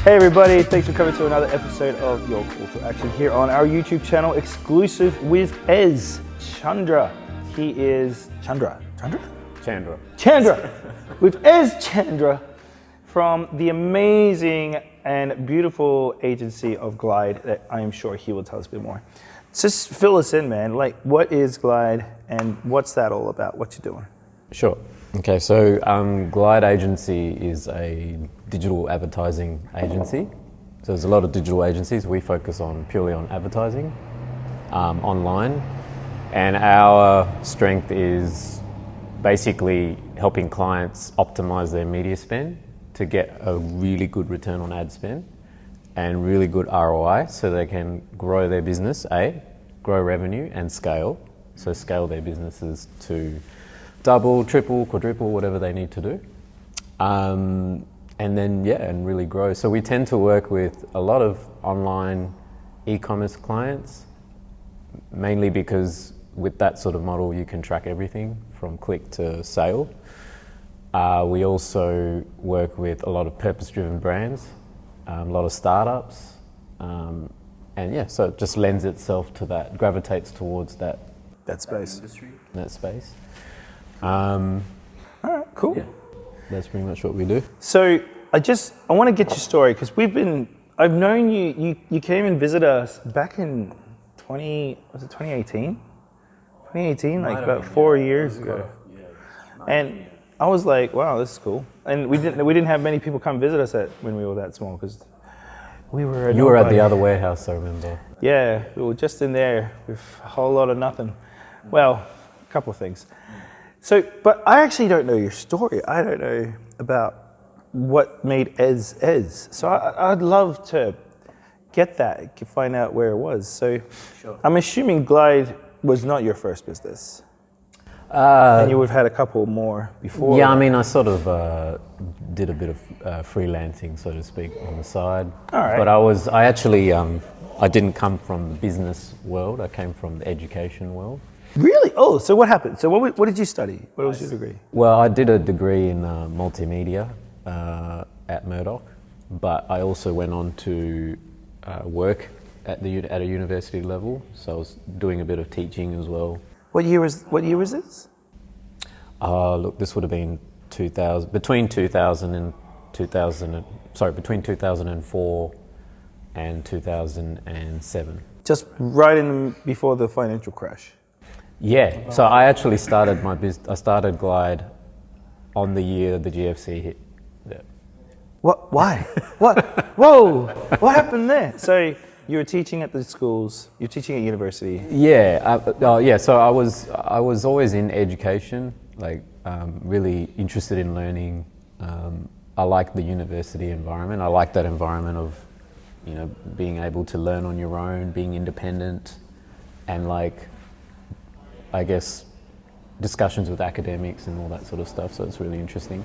Hey everybody, thanks for coming to another episode of Your Call to Action here on our YouTube channel, exclusive with Es Chandra. He is Chandra. With Es Chandra from the amazing and beautiful agency of Glide that I am sure he will tell us a bit more. Just fill us in, man. Like, what is Glide and what's that all about? What you doing? Sure. Okay, so Glide Agency is a digital advertising agency. So there's a lot of digital agencies. We focus purely on advertising online, and our strength is basically helping clients optimize their media spend to get a really good return on ad spend and really good ROI, so they can grow their business, grow revenue and scale. So scale their businesses to double, triple, quadruple, whatever they need to do. And really grow. So we tend to work with a lot of online e-commerce clients, mainly because with that sort of model, you can track everything from click to sale. We also work with a lot of purpose-driven brands, a lot of startups, so it just lends itself to that, gravitates towards that space. That space. All right, cool. Yeah, that's pretty much what we do. So I want to get your story because I've known you came and visited us back in 2018? 2018, like about 4 years ago. And I was like, wow, this is cool. And we didn't have many people come visit us when we were that small because we were. You were at the other warehouse, I remember. Yeah, we were just in there with a whole lot of nothing. Well, a couple of things. So, but I actually don't know your story. I don't know about what made Es. So I'd love to get that, find out where it was. So sure. I'm assuming Glide was not your first business. And you would have had a couple more before. Yeah, I mean, I sort of did a bit of freelancing, so to speak, on the side. All right. But I didn't come from the business world. I came from the education world. Really? Oh, so what happened? So what did you study? What was your degree? Well, I did a degree in multimedia at Murdoch, but I also went on to work at a university level. So I was doing a bit of teaching as well. What year was this? Look, this would have been between 2004 and 2007. Just right before the financial crash. Yeah, so I actually started I started Glide on the year the GFC hit. Yeah. What? Why? What? Whoa! What happened there? So you were teaching at the schools. You're teaching at university. Yeah. So I was always in education, like really interested in learning. I like the university environment. I like that environment of, being able to learn on your own, being independent, and I guess discussions with academics and all that sort of stuff. So it's really interesting.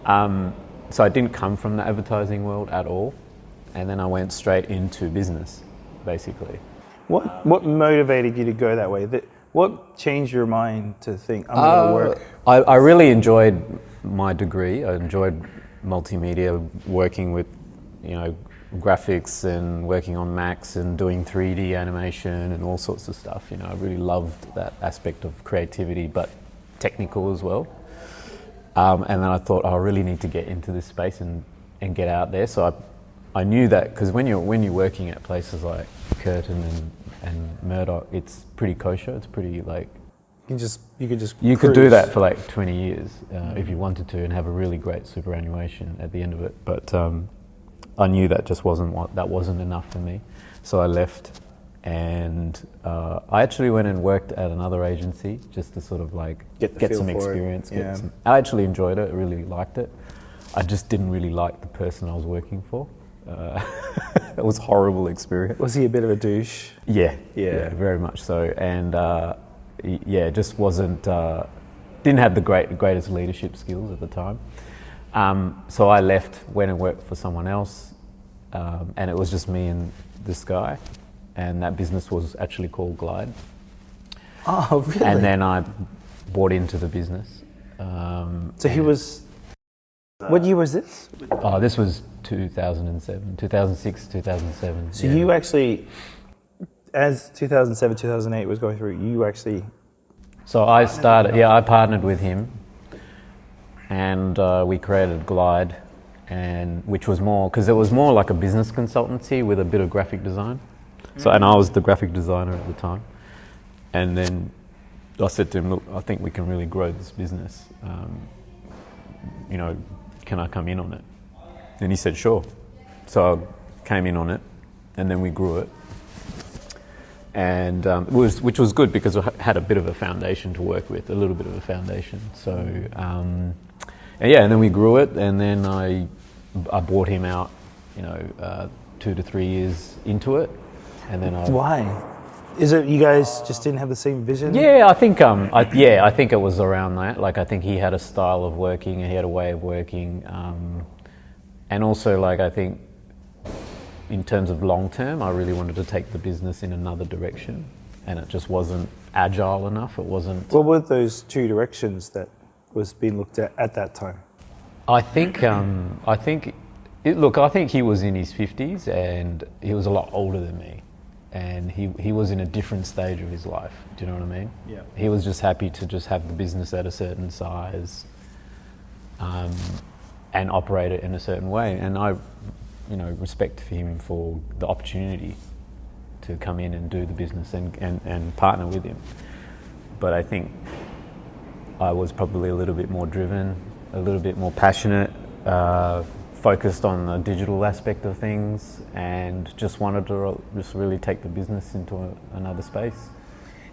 So I didn't come from the advertising world at all, and then I went straight into business, basically. What motivated you to go that way? What changed your mind to think I'm going to work? I really enjoyed my degree. I enjoyed multimedia, working with, graphics and working on Macs and doing 3D animation and all sorts of stuff. I really loved that aspect of creativity, but technical as well. And then I thought, I really need to get into this space and get out there. So I knew that because when you're working at places like Curtin and Murdoch, it's pretty kosher. It's pretty you could do that for 20 years if you wanted to and have a really great superannuation at the end of it. But I knew that just wasn't enough for me, so I left, and I actually went and worked at another agency just to sort of get some experience. I actually enjoyed it. I really liked it. I just didn't really like the person I was working for. It was a horrible experience. Was he a bit of a douche? Yeah, very much so, and just wasn't. Didn't have the greatest leadership skills at the time. So I left, went and worked for someone else, and it was just me and this guy, and that business was actually called Glide. Oh, really? And then I bought into the business. So he was What year was this? Oh, this was 2007, 2006, 2007. So you actually, as 2007, 2008 was going through, you actually... So I partnered with him, and we created Glide, and which was more, because it was more like a business consultancy with a bit of graphic design. So, and I was the graphic designer at the time. And then I said to him, look, I think we can really grow this business. Can I come in on it? And he said, sure. So I came in on it, and then we grew it. And which was good because we had a bit of a foundation to work with, a little bit of a foundation. So, and then we grew it, and then I bought him out, 2 to 3 years into it. And then Why? Is it you guys just didn't have the same vision? Yeah, I think I think it was around that. Like I think he had a style of working, and he had a way of working, and also like I think in terms of long term, I really wanted to take the business in another direction, and it just wasn't agile enough. It wasn't. What were those two directions that was being looked at that time? I think he was in his 50s, and he was a lot older than me. And he was in a different stage of his life. Do you know what I mean? Yeah. He was just happy to just have the business at a certain size, and operate it in a certain way. And I, respect him for the opportunity to come in and do the business and partner with him. But I think I was probably a little bit more driven, a little bit more passionate, focused on the digital aspect of things, and just wanted to just really take the business into another space.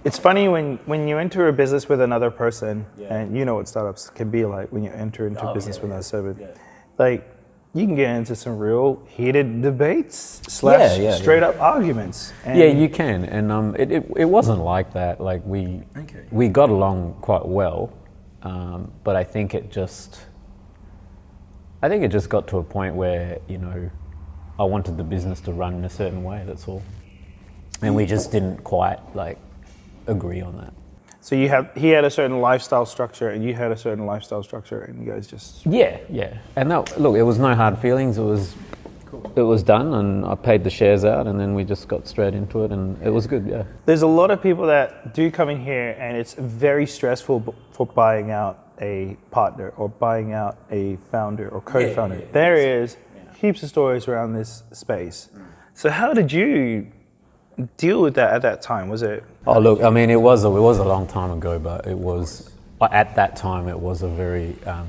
It's funny when you enter a business with another person, and you know what startups can be like when you enter into a business with another person. Like, you can get into some real heated debates / straight up arguments. And you can, and it wasn't like that. Like we got along quite well, but I think it just got to a point where, I wanted the business to run in a certain way, that's all. And we just didn't quite, agree on that. So he had a certain lifestyle structure, and you had a certain lifestyle structure, and you guys just... Yeah. And look, it was no hard feelings. It was done, and I paid the shares out, and then we just got straight into it, and it was good, yeah. There's a lot of people that do come in here, and it's very stressful for buying out a partner or buying out a founder or co-founder. There is heaps of stories around this space. So how did you deal with that at that time? Was it... Oh, look, I mean, it was a long time ago, but it was, at that time, it was a very, a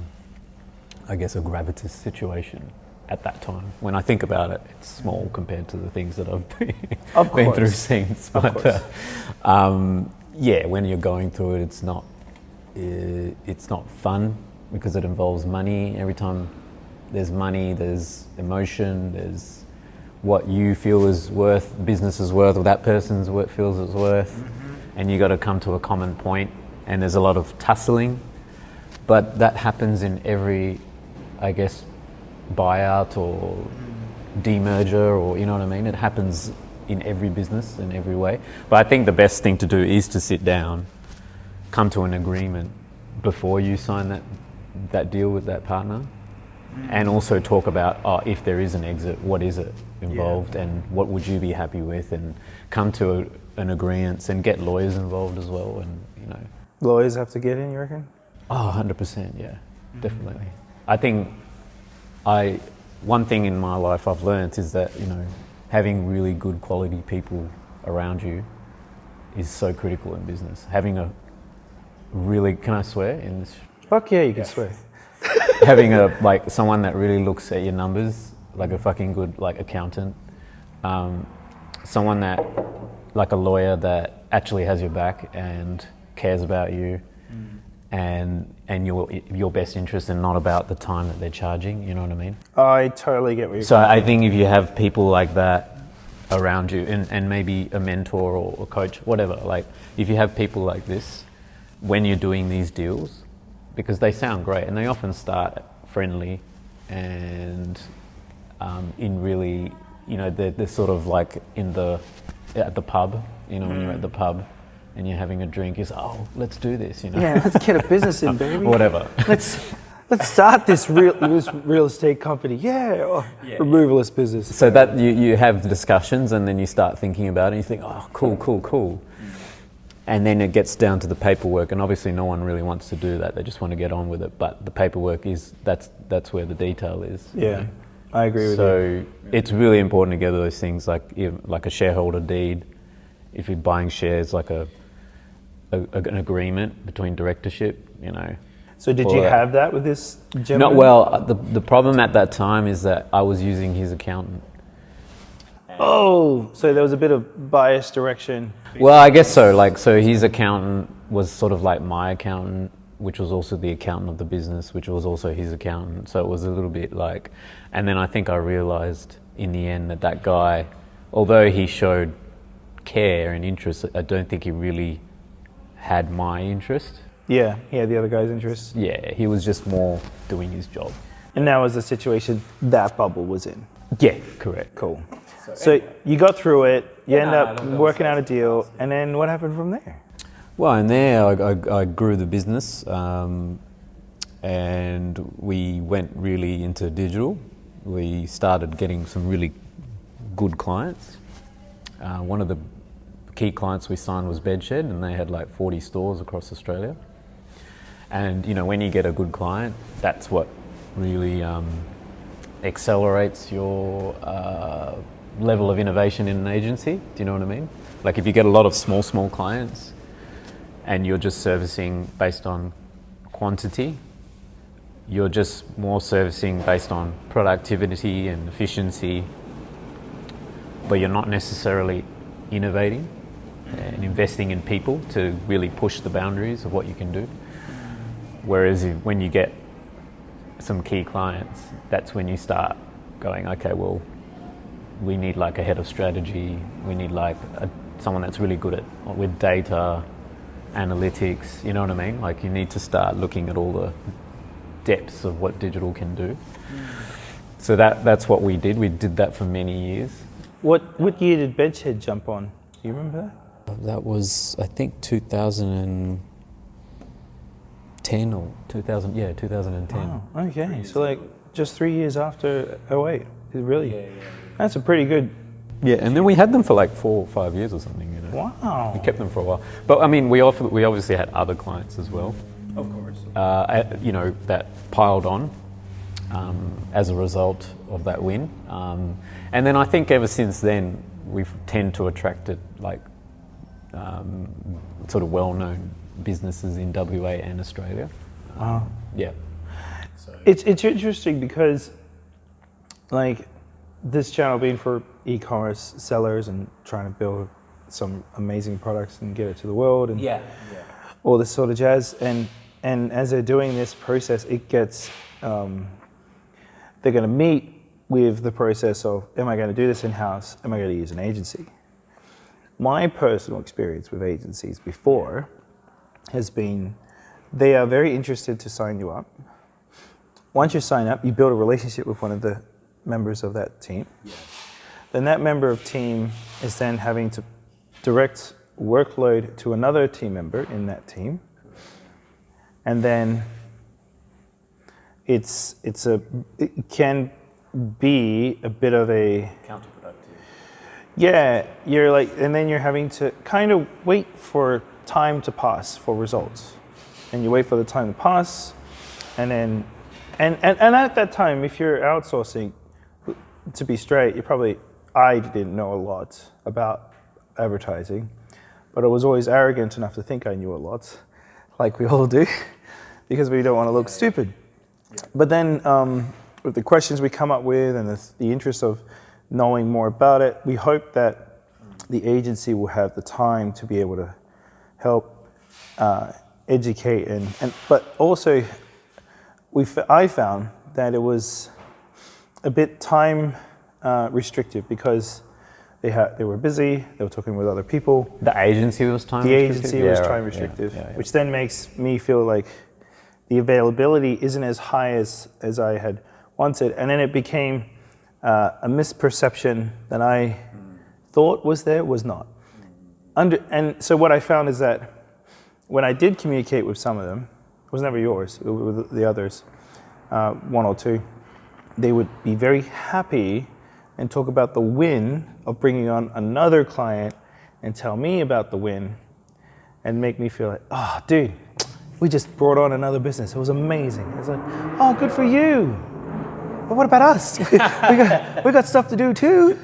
gravitas situation at that time. When I think about it, it's small compared to the things that I've been through since. But when you're going through it, it's not fun because it involves money. Every time there's money, there's emotion, there's what you feel is worth, business is worth, or that person's feels it's worth, and you got to come to a common point, and there's a lot of tussling. But that happens in every, buyout or demerger, or you know what I mean? It happens in every business in every way. But I think the best thing to do is to sit down, come to an agreement before you sign that deal with that partner, and also talk about if there is an exit, what is it involved, and what would you be happy with, and come to an agreement, and get lawyers involved as well, and Lawyers have to get in, you reckon? Oh, 100%, yeah, definitely. I think one thing in my life I've learned is that having really good quality people around you is so critical in business. Having a really, can I swear in this? Fuck yeah, you can swear. Having someone that really looks at your numbers, like a fucking good accountant, someone that, like a lawyer that actually has your back and cares about you, and your best interest, and not about the time that they're charging. You know what I mean? I totally get what you're saying. So I think if you have people like that around you, and maybe a mentor or a coach, whatever, if you have people like this when you're doing these deals, because they sound great, and they often start friendly, and in really, they're sort of like at the pub, when you're at the pub and you're having a drink, let's do this, Yeah, let's get a business in, baby. Whatever. let's start this real estate company. Removalist business. So that you have discussions, and then you start thinking about it, and you think, oh, cool. And then it gets down to the paperwork, and obviously no one really wants to do that. They just want to get on with it. But the paperwork that's where the detail is. Yeah, I agree with you. So it's really important to get those things like a shareholder deed. If you're buying shares, like an agreement between directorship, So did you have that with this gentleman? No, well, the problem at that time is that I was using his accountant. Oh, so there was a bit of bias direction. Well, I guess so. So his accountant was sort of like my accountant, which was also the accountant of the business, which was also his accountant. So it was a little bit like, and then I think I realized in the end that guy, although he showed care and interest, I don't think he really had my interest. Yeah, he had the other guy's interests. Yeah, he was just more doing his job. And that was the situation that bubble was in. Yeah, correct. Cool. So you got through it, you end up working out a deal, and then what happened from there? Well, and there I grew the business, and we went really into digital. We started getting some really good clients. One of the key clients we signed was Bedshed, and they had like 40 stores across Australia. And when you get a good client, that's what really accelerates your level of innovation in an agency. Do you know what I mean? Like if you get a lot of small clients and you're just servicing based on quantity, you're just more servicing based on productivity and efficiency, but you're not necessarily innovating and investing in people to really push the boundaries of what you can do. Whereas when you get some key clients, that's when you start going, okay, well, we need like a head of strategy. We need like someone that's really good with data, analytics. You know what I mean? Like you need to start looking at all the depths of what digital can do. So that's what we did. We did that for many years. What year did Bedshed jump on? Do you remember that? That was, I think, 2010 or 2010. Oh, okay. So like just 3 years after 08. Really? That's a pretty good... Yeah, and then we had them for like 4 or 5 years or something. Wow. We kept them for a while. But I mean, we obviously had other clients as well. Of course. That piled on as a result of that win. And then I think ever since then, we've tend to attracted like sort of well-known businesses in WA and Australia. Wow. Yeah. It's interesting because like this channel being for e-commerce sellers and trying to build some amazing products and get it to the world and all this sort of jazz, and as they're doing this process, it gets they're going to meet with the process of, am I going to do this in-house? Am I going to use an agency? My personal experience with agencies before has been they are very interested to sign you up. Once you sign up, you build a relationship with one of the members of that team. Then that member of team is then having to direct workload to another team member in that team. And then it can be a bit of a counterproductive. Yeah, you're like, and then you're having to kind of wait for time to pass for results, and you wait for the time to pass, and then and at that time, if you're outsourcing, to be straight, I didn't know a lot about advertising, but I was always arrogant enough to think I knew a lot, like we all do, because we don't want to look stupid. But then with the questions we come up with and the interest of knowing more about it, we hope that the agency will have the time to be able to help educate but also I found that it was a bit time restrictive because they were busy, they were talking with other people. The agency was time restrictive? Which then makes me feel like the availability isn't as high as I had wanted. And then it became a misperception that I thought was there, was not. And so what I found is that when I did communicate with some of them, it was never yours, with the others, one or two, they would be very happy and talk about the win of bringing on another client and tell me about the win and make me feel like, oh, dude, we just brought on another business. It was amazing. It's like, oh, good for you. But what about us? we got stuff to do too.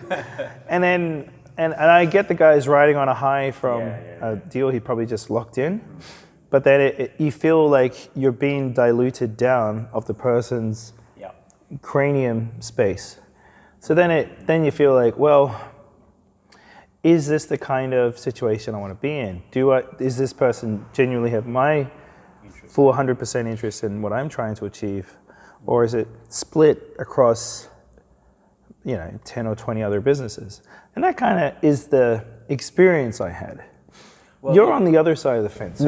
And then, and I get the guys riding on a high from a deal he probably just locked in. But then you feel like you're being diluted down of the person's cranium space. So then you feel like, well, is this the kind of situation I want to be in? Is this person genuinely have my full 100% interest in what I'm trying to achieve? Or is it split across, 10 or 20 other businesses? And that kind of is the experience I had. Well, you're on the other side of the fence. So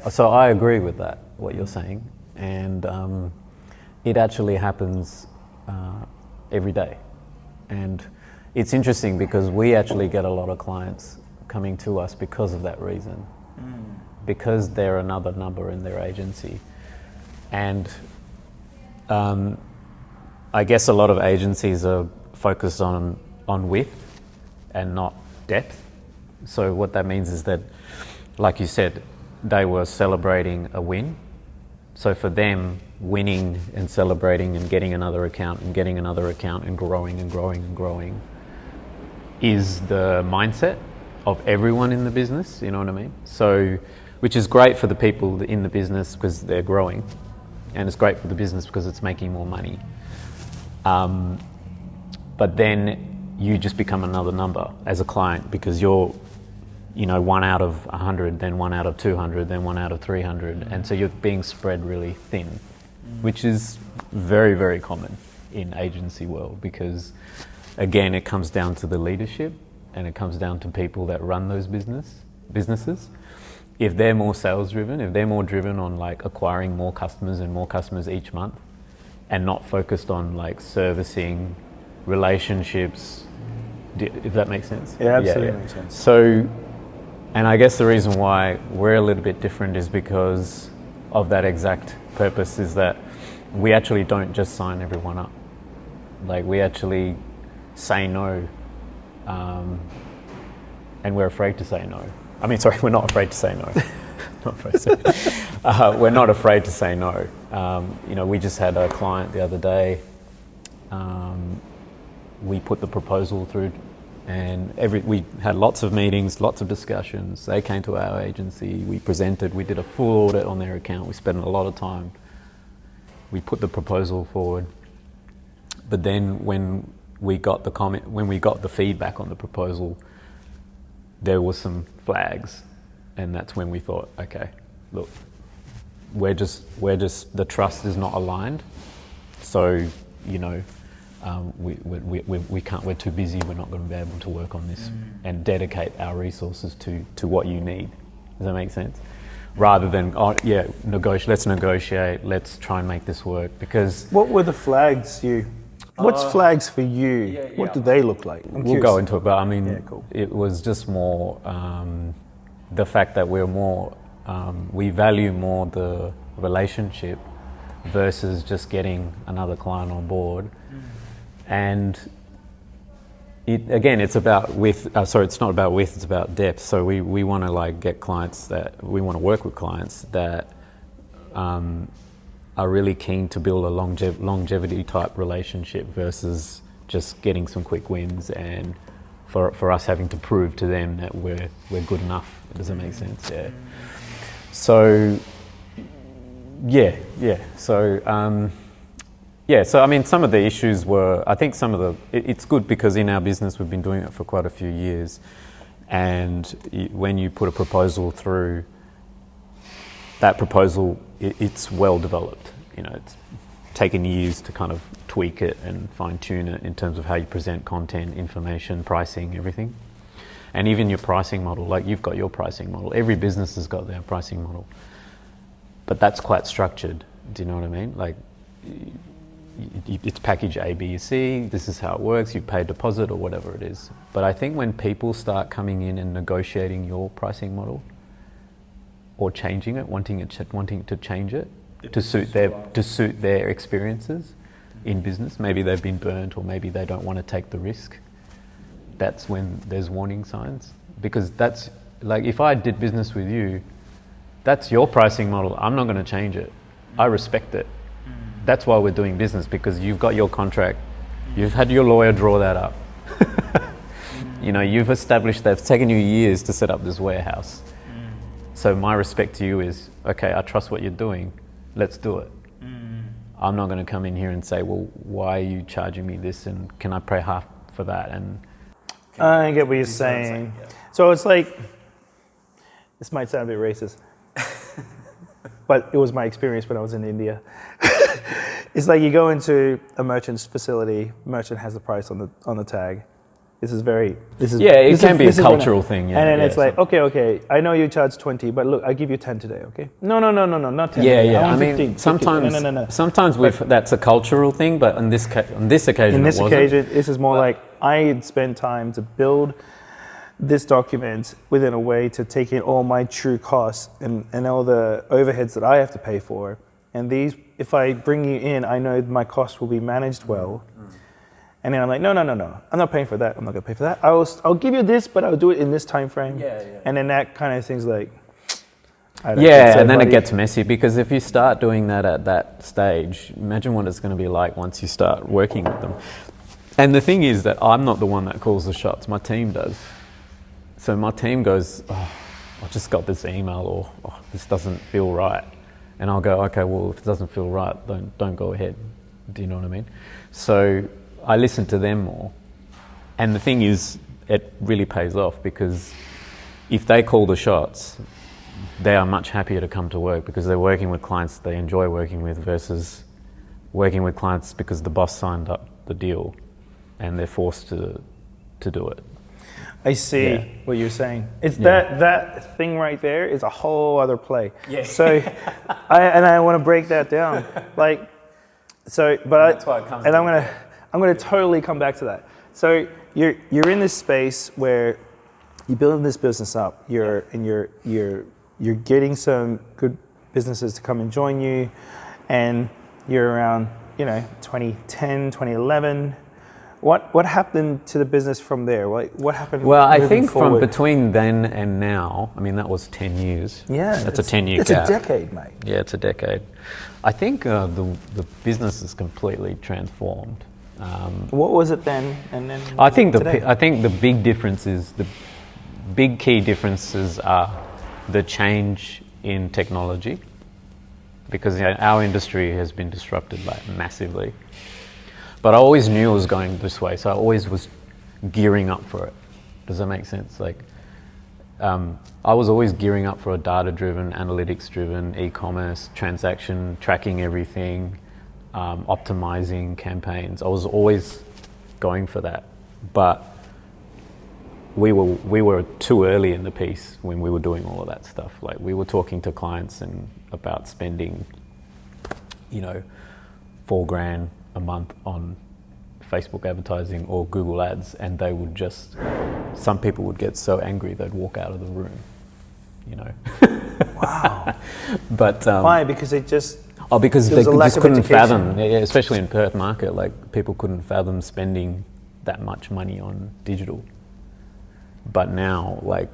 so I agree with that, what you're saying. And it actually happens every day. And it's interesting because we actually get a lot of clients coming to us because of that reason. Because they're another number in their agency. And I guess a lot of agencies are focused on width and not depth. So what that means is that, like you said, they were celebrating a win. So for them, winning and celebrating and getting another account and getting another account and growing and growing and growing is the mindset of everyone in the business, you know what I mean? So, which is great for the people in the business because they're growing, and it's great for the business because it's making more money. But then you just become another number as a client because you're, 1 out of 100, then 1 out of 200, then 1 out of 300. And so you're being spread really thin, which is very, very common in agency world because, again, it comes down to the leadership and it comes down to people that run those businesses. If they're more sales driven, if they're more driven on like acquiring more customers each month and not focused on like servicing relationships, if that makes sense. Yeah, absolutely makes sense. So, and I guess the reason why we're a little bit different is because of that exact purpose is that we actually don't just sign everyone up. Like we actually say no, and we're afraid to say no. I mean, sorry, we're not afraid to say no. We're not afraid to say no. We just had a client the other day. We put the proposal through, and we had lots of meetings, lots of discussions. They came to our agency. We presented. We did a full audit on their account. We spent a lot of time. We put the proposal forward, but then when we got the feedback on the proposal, there was some flags, and that's when we thought, okay, look, we're just the trust is not aligned, so we can't. We're too busy. We're not going to be able to work on this and dedicate our resources to what you need. Does that make sense? Rather than let's negotiate. Let's try and make this work. Because what were the flags What's flags for you? What do they look like? We'll go into it, but I mean, cool. It was just more the fact that we're more, we value more the relationship versus just getting another client on board. And it's about width. It's not about width, it's about depth. So we want to get clients we want to work with clients that are really keen to build a longevity type relationship versus just getting some quick wins and for us having to prove to them that we're good enough. Does that make sense? Yeah. So So I mean, some of the issues were, I think it's good because in our business we've been doing it for quite a few years, and when you put a proposal through, that proposal, it's well developed. It's taken years to kind of tweak it and fine tune it in terms of how you present content, information, pricing, everything. And even your pricing model, like you've got your pricing model. Every business has got their pricing model. But that's quite structured. Do you know what I mean? Like, it's package A, B, C, this is how it works, you pay a deposit or whatever it is. But I think when people start coming in and negotiating your pricing model or changing it, wanting to change it, to suit their experiences in business. Maybe they've been burnt, or maybe they don't want to take the risk. That's when there's warning signs, because that's like, if I did business with you, that's your pricing model. I'm not going to change it. I respect it. That's why we're doing business, because you've got your contract. You've had your lawyer draw that up. You know, you've established that it's taken you years to set up this warehouse. So my respect to you is, okay, I trust what you're doing. Let's do it. I'm not going to come in here and say, well, why are you charging me this, and can I pay half for that? And I get what you're saying. Yeah. So it's like, this might sound a bit racist, but it was my experience when I was in India. It's like you go into a merchant's facility, merchant has the price on the tag. It can be a cultural thing. Yeah, and then it's like, okay, I know you charge 20, but look, I give you 10 today, okay? No, not 10. Yeah. I I mean, 15, sometimes, 15. No. sometimes that's a cultural thing, but on this occasion, This is more like, I had spent time to build this document within a way to take in all my true costs and all the overheads that I have to pay for. And these, if I bring you in, I know my costs will be managed well. And then I'm like, no, I'm not paying for that. I'm not gonna pay for that. I'll give you this, but I'll do it in this time frame. Yeah. And then that kind of thing's like, I don't think so, and then buddy. it gets messy, because if you start doing that at that stage, imagine what it's going to be like once you start working with them. And the thing is that I'm not the one that calls the shots. My team does. So my team goes, I just got this email, or this doesn't feel right. And I'll go, okay, well, if it doesn't feel right, don't go ahead. Do you know what I mean? So I listen to them more. And the thing is, it really pays off, because if they call the shots, they are much happier to come to work, because they're working with clients they enjoy working with, versus working with clients because the boss signed up the deal and they're forced to do it. I see what you're saying. It's that thing right there is a whole other play. Yeah. So, I want to break that down. Like, so, but that's why it comes. And I'm gonna totally come back to that. So you're in this space where you're building this business up. You're getting some good businesses to come and join you, and you're around 2010, 2011. What happened to the business from there? What happened? Well, I think forward? from between then and now, I mean, that was 10 years. Yeah. That's a 10-year It's gap. a decade, mate. Yeah, it's a decade. I think the business is completely transformed. What was it then, and then? I think today? the big key differences are the change in technology, because our industry has been disrupted like massively. But I always knew it was going this way, so I always was gearing up for it. Does that make sense? Like, I was always gearing up for a data-driven, analytics-driven, e-commerce, transaction, tracking everything, optimizing campaigns. I was always going for that. But we were too early in the piece when we were doing all of that stuff. Like, we were talking to clients and about spending, $4,000 a month on Facebook advertising or Google ads, and they would some people would get so angry they'd walk out of the room, Wow. But Why? Because they just. because there they was a lack just of couldn't education. fathom, especially in Perth market, like people couldn't fathom spending that much money on digital. But now, like,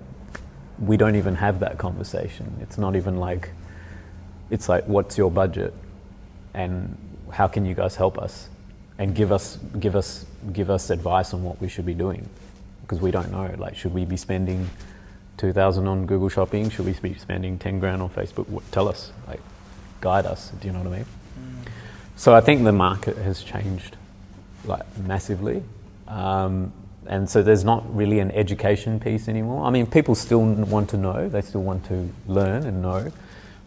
we don't even have that conversation. It's not even like, it's like, what's your budget, and how can you guys help us, and give us advice on what we should be doing, because we don't know. Like, should we be spending 2,000 on Google Shopping? Should we be spending 10 grand on Facebook? Tell us, like, guide us. Do you know what I mean? So I think the market has changed, like, massively. And so there's not really an education piece anymore. I mean, people still want to know, they still want to learn and know,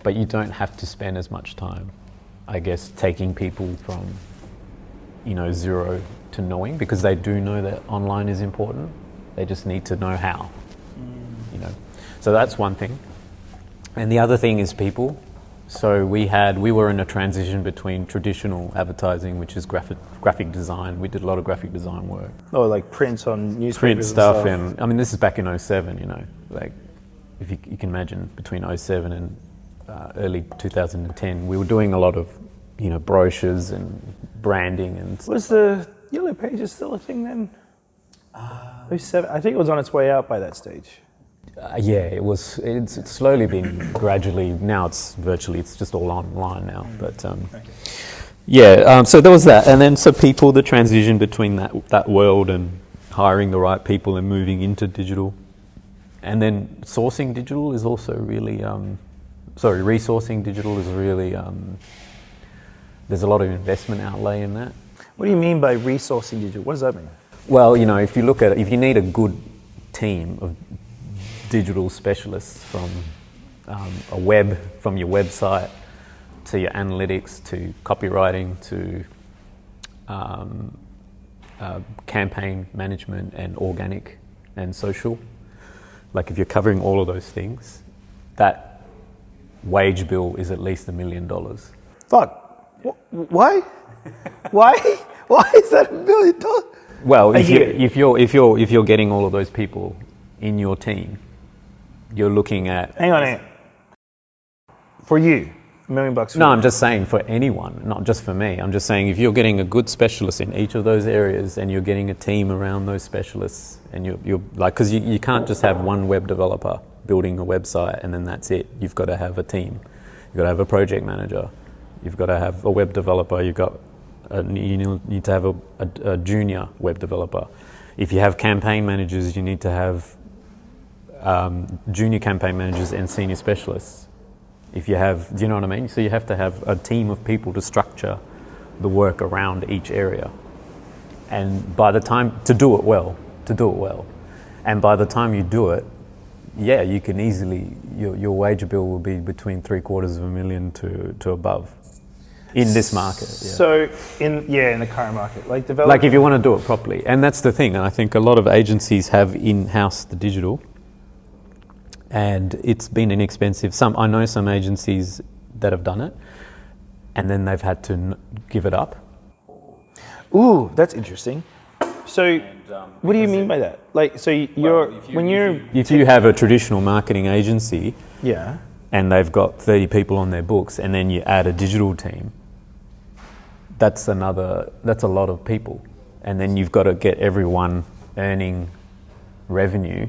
but you don't have to spend as much time, I guess, taking people from, zero to knowing, because they do know that online is important. They just need to know how, So that's one thing. And the other thing is people. So we were in a transition between traditional advertising, which is graphic design. We did a lot of graphic design work. Oh, like prints on newspapers. Print stuff, and I mean, this is back in 07, like, if you can imagine, between 07 and early 2010, we were doing a lot of, brochures and branding and. Was the Yellow Pages still a thing then? 07, I think it was on its way out by that stage. Yeah, it was. It's slowly been gradually. Now it's just all online now. But so there was that, and then the transition between that world and hiring the right people and moving into digital, and then sourcing digital is also really. Resourcing digital is really. There's a lot of investment outlay in that. What do you mean by resourcing digital? What does that mean? Well, if you look at it, if you need a good team of digital specialists from from your website to your analytics to copywriting to campaign management and organic and social, like if you're covering all of those things, that wage bill is at least $1 million. Fuck. Why? Why is that $1 million? Well, if you're getting all of those people in your team, you're looking at. Hang on. For you, $1 million. No, I'm just saying for anyone, not just for me. I'm just saying if you're getting a good specialist in each of those areas, and you're getting a team around those specialists, and you're like, because you can't just have one web developer building a website and then that's it. You've got to have a team. You've got to have a project manager. You've got to have a web developer. You need to have a junior web developer. If you have campaign managers, you need to have junior campaign managers and senior specialists. If you have, do you know what I mean? So you have to have a team of people to structure the work around each area. And by the time, to do it well. And by the time you do it, yeah, you can easily, your wage bill will be between $750,000 to above. In this market, yeah. So in the current market, like if you want to do it properly, and that's the thing. And I think a lot of agencies have in-house the digital, and it's been inexpensive. I know some agencies that have done it, and then they've had to give it up. Ooh, that's interesting. So, what do you mean by that? Like, so if you have a traditional marketing agency, yeah, and they've got 30 people on their books, and then you add a digital team. That's a lot of people, and then you've got to get everyone earning revenue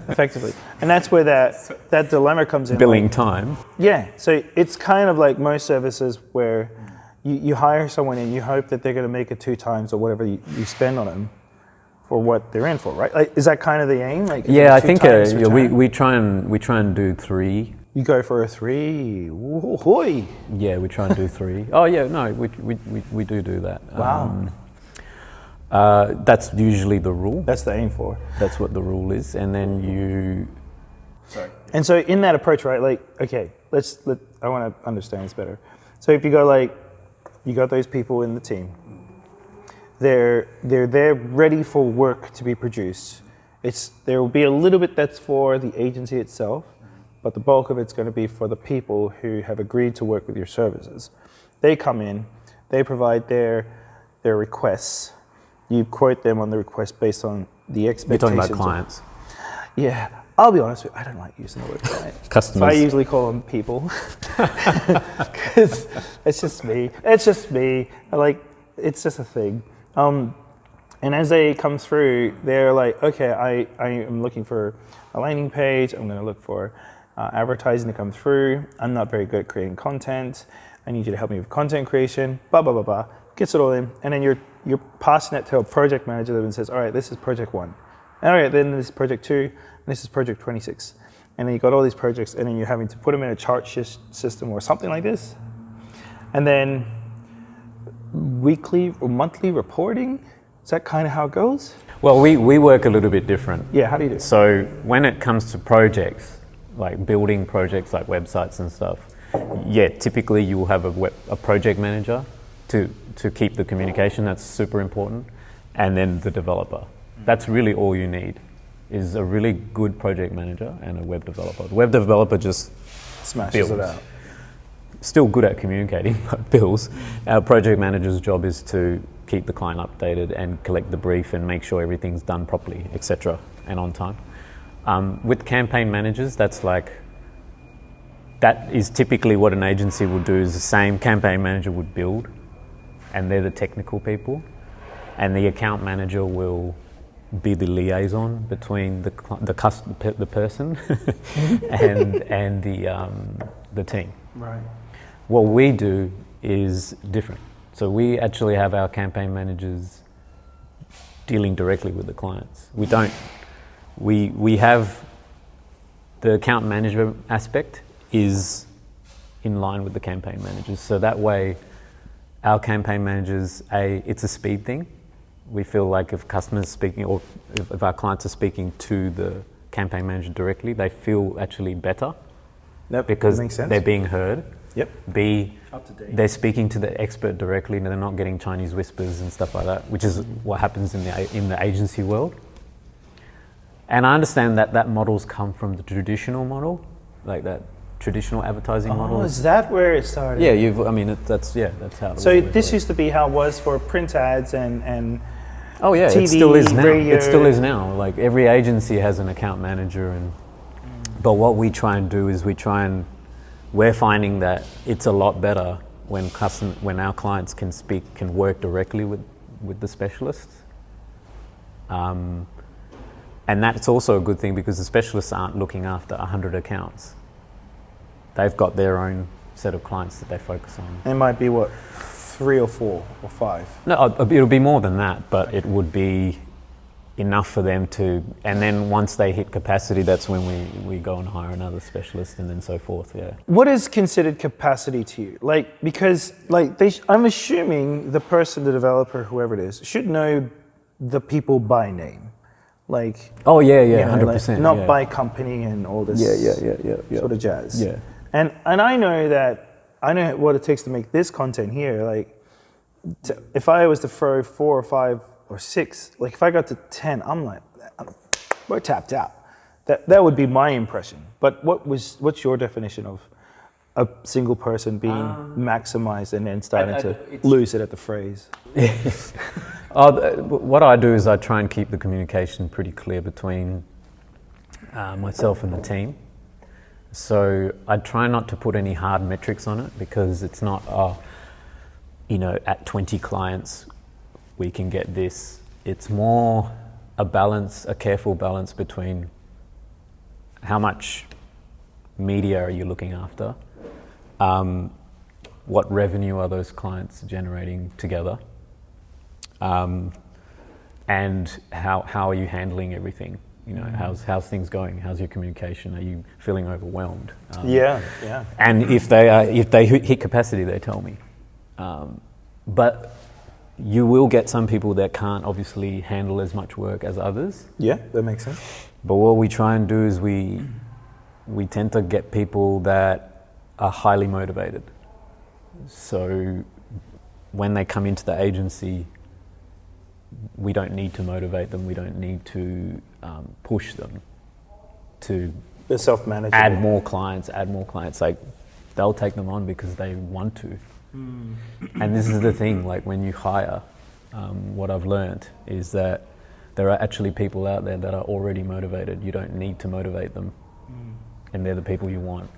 effectively, and that's where that dilemma comes in. Billing time. Yeah, so it's kind of like most services where you hire someone and you hope that they're going to make it 2 times or whatever you spend on them for what they're in for, right? Like, is that kind of the aim? Like, yeah, I think we try and do 3. You go for a 3. Woo-hoo-hoy. Yeah, we try and do 3. Oh yeah, no, we do that. Wow. That's usually the rule. That's the aim for. That's what the rule is, and then you. Sorry. And so in that approach, right? Like, okay, I want to understand this better. So if you go like, you got those people in the team. They're there, ready for work to be produced. There will be a little bit that's for the agency itself, but the bulk of it's going to be for the people who have agreed to work with your services. They come in, they provide their requests. You quote them on the request based on the expectations. You're talking about clients. Yeah, I'll be honest with you, I don't like using the word client. Customers. So I usually call them people. Because it's just me. It's just a thing. And as they come through, they're like, okay, I am looking for a landing page. I'm going to look for advertising to come through. I'm not very good at creating content. I need you to help me with content creation. Blah, blah, blah, blah. Gets it all in. And then you're passing it to a project manager that says, all right, this is project 1. All right, then this is project 2. And this is project 26. And then you got all these projects, and then you're having to put them in a chart system or something like this. And then weekly or monthly reporting. Is that kind of how it goes? Well, we work a little bit different. Yeah, how do you do it? So when it comes to projects, like building projects like websites and stuff, yeah, typically you will have a project manager to keep the communication. That's super important. And then the developer. That's really all you need, is a really good project manager and a web developer. The web developer just smashes it out. Still good at communicating, but bills. Our project manager's job is to keep the client updated and collect the brief and make sure everything's done properly, etc., and on time. With campaign managers, that's like that is typically what an agency will do. Is the same campaign manager would build, and they're the technical people, and the account manager will be the liaison between the person and the team. Right. What we do is different. So we actually have our campaign managers dealing directly with the clients. We don't. We have the account management aspect is in line with the campaign managers. So that way, our campaign managers, it's a speed thing. We feel like if customers speaking or if our clients are speaking to the campaign manager directly, they feel actually better. Yep, because makes sense. they're being heard. Yep. B, up to date. They're speaking to the expert directly, and they're not getting Chinese whispers and stuff like that, which is what happens in the agency world. And I understand that models come from the traditional model, like that traditional advertising model. Oh, is that where it started? Yeah, that's how. So this used to be how it was for print ads and oh yeah, TV, it still is now. radio. It still is now. Like every agency has an account manager, but what we try and do is we're finding that it's a lot better when our clients can work directly with the specialists. And that's also a good thing because the specialists aren't looking after 100 accounts. They've got their own set of clients that they focus on. It might be 3 or 4 or 5? No, it'll be more than that, but it would be enough for them to, and then once they hit capacity, that's when we go and hire another specialist and then so forth, yeah. What is considered capacity to you? Because I'm assuming the person, the developer, whoever it is, should know the people by name. Oh yeah, 100%. Not by company and all this sort of jazz. Yeah. And I know what it takes to make this content here. If I was to throw 4 or 5 or 6, if I got to 10, we're tapped out. That would be my impression. But what's your definition of a single person being maximized and then starting to lose it at the phrase? What I do is I try and keep the communication pretty clear between myself and the team. So I try not to put any hard metrics on it because it's not, at 20 clients we can get this. It's more a careful balance between how much media are you looking after, what revenue are those clients generating together, and how are you handling everything? How's things going? How's your communication? Are you feeling overwhelmed? Yeah. And if they hit capacity, they tell me. But you will get some people that can't obviously handle as much work as others. Yeah, that makes sense. But what we try and do is we tend to get people that are highly motivated. So when they come into the agency, we don't need to motivate them. We don't need to push them to the self-management. Add more clients. They'll take them on because they want to. And this is the thing, when you hire, what I've learned is that there are actually people out there that are already motivated. You don't need to motivate them. And they're the people you want.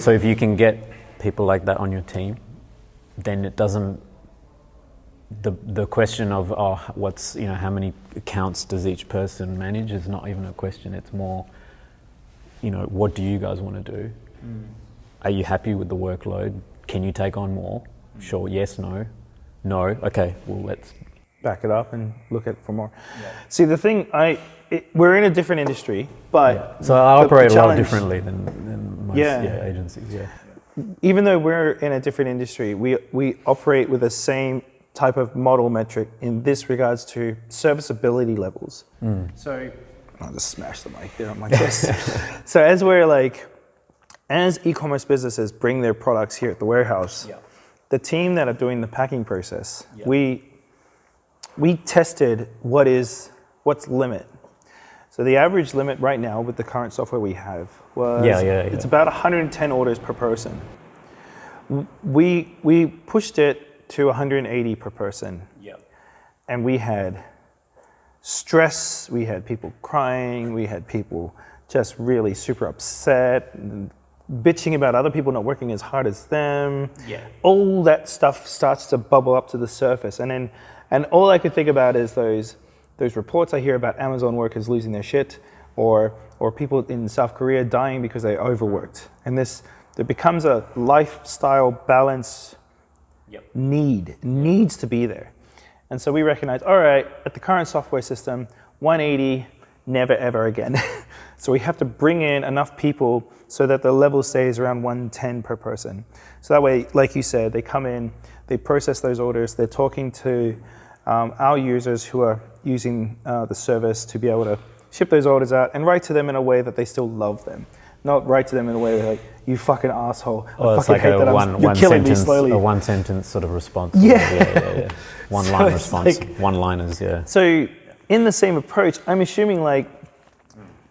So if you can get people like that on your team, then it doesn't, the question of how many accounts does each person manage is not even a question. It's more, what do you guys want to do? Are you happy with the workload? Can you take on more? Sure, yes, no. Okay, well let's back it up and look at for more. Yeah. See, the thing, we're in a different industry, but so I operate a lot differently than most agencies. Yeah. Even though we're in a different industry, we operate with the same type of model metric in this regards to serviceability levels. So I'll just smash the mic there on my chest. So as e-commerce businesses bring their products here at the warehouse, the team that are doing the packing process, we tested what's limit. So the average limit right now with the current software we have was it's about 110 orders per person. We pushed it to 180 per person. And we had stress, we had people crying, we had people just really super upset, and bitching about other people not working as hard as them. Yeah. All that stuff starts to bubble up to the surface, and all I could think about is those reports I hear about Amazon workers losing their shit, or people in South Korea dying because they overworked. And there becomes a lifestyle balance needs to be there. And so we recognize, all right, at the current software system, 180, never ever again. So we have to bring in enough people so that the level stays around 110 per person. So that way, like you said, they come in, they process those orders, they're talking to our users who are using the service to be able to ship those orders out and write to them in a way that they still love them. Not write to them in a way like, you fucking asshole. Or I it's fucking like hate a that you're killing me slowly. a one sentence sort of response. Yeah. One So line it's response. like- One liners, yeah. So in the same approach, I'm assuming like,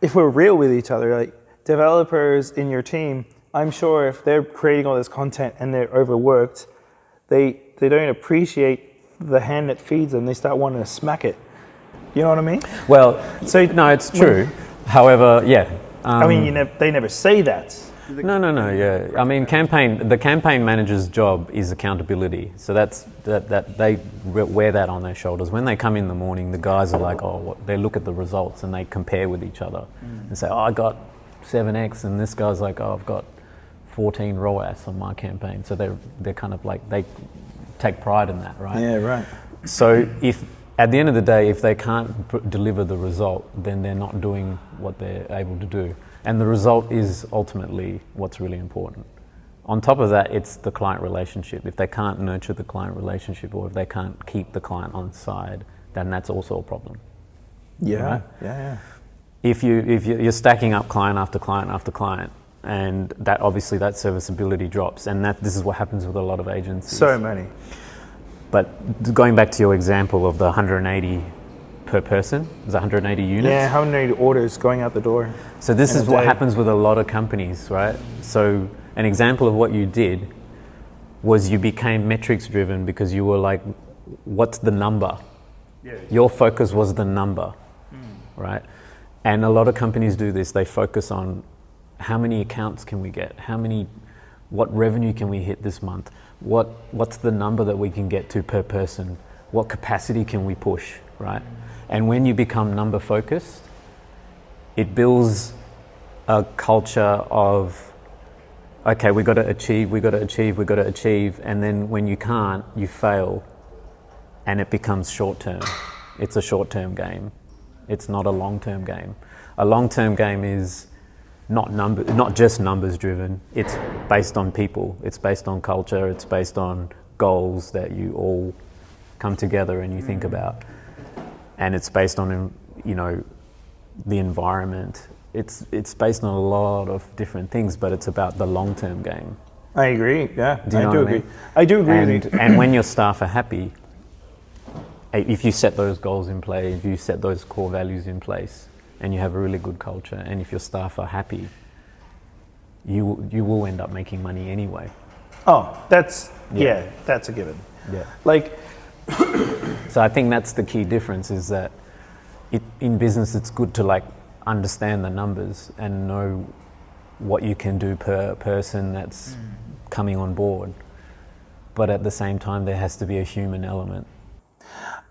if we're real with each other, like developers in your team, I'm sure if they're creating all this content and they're overworked, they don't appreciate the hand that feeds them. They start wanting to smack it. You know what I mean? Well, so no, it's true. However, yeah. I mean, they never say that. No, yeah. I mean, the campaign manager's job is accountability. So that they wear that on their shoulders. When they come in the morning, the guys are like, they look at the results and they compare with each other and say, I got 7x, and this guy's like, I've got 14 ROAS on my campaign. So they're kind of like, they take pride in that, right? Yeah, right. So if at the end of the day, if they can't deliver the result, then they're not doing what they're able to do. And the result is ultimately what's really important. On top of that, it's the client relationship. If they can't nurture the client relationship, or if they can't keep the client on side, then that's also a problem. Yeah, Right? yeah. If you're stacking up client after client after client, and that obviously that serviceability drops, and this is what happens with a lot of agencies. So many. But going back to your example of the 180 per person, is 180 units? Yeah, how many orders going out the door? So this in is a what day? happens with a lot of companies, right? So an example of what you did was you became metrics driven because you were like, what's the number? Yeah. Your focus was the number, right? And a lot of companies do this. They focus on how many accounts can we get? What revenue can we hit this month? What's the number that we can get to per person? What capacity can we push, right? And when you become number focused, it builds a culture of, okay, we got to achieve, and then when you can't, you fail, and it becomes short term. It's a short term game. It's not a long term game. A long term game is not just numbers driven. It's based on people. It's based on culture. It's based on goals that you all come together and you think about. And it's based on, the environment. It's based on a lot of different things, but it's about the long term game. I agree. Yeah, Do you know I do what I agree. mean? I do agree with you. And when your staff are happy, if you set those goals in play, if you set those core values in place, and you have a really good culture, and if your staff are happy, you will end up making money anyway. Oh, that's a given. Yeah. Like, So I think that's the key difference, is that in business it's good to understand the numbers and know what you can do per person that's coming on board. But at the same time, there has to be a human element.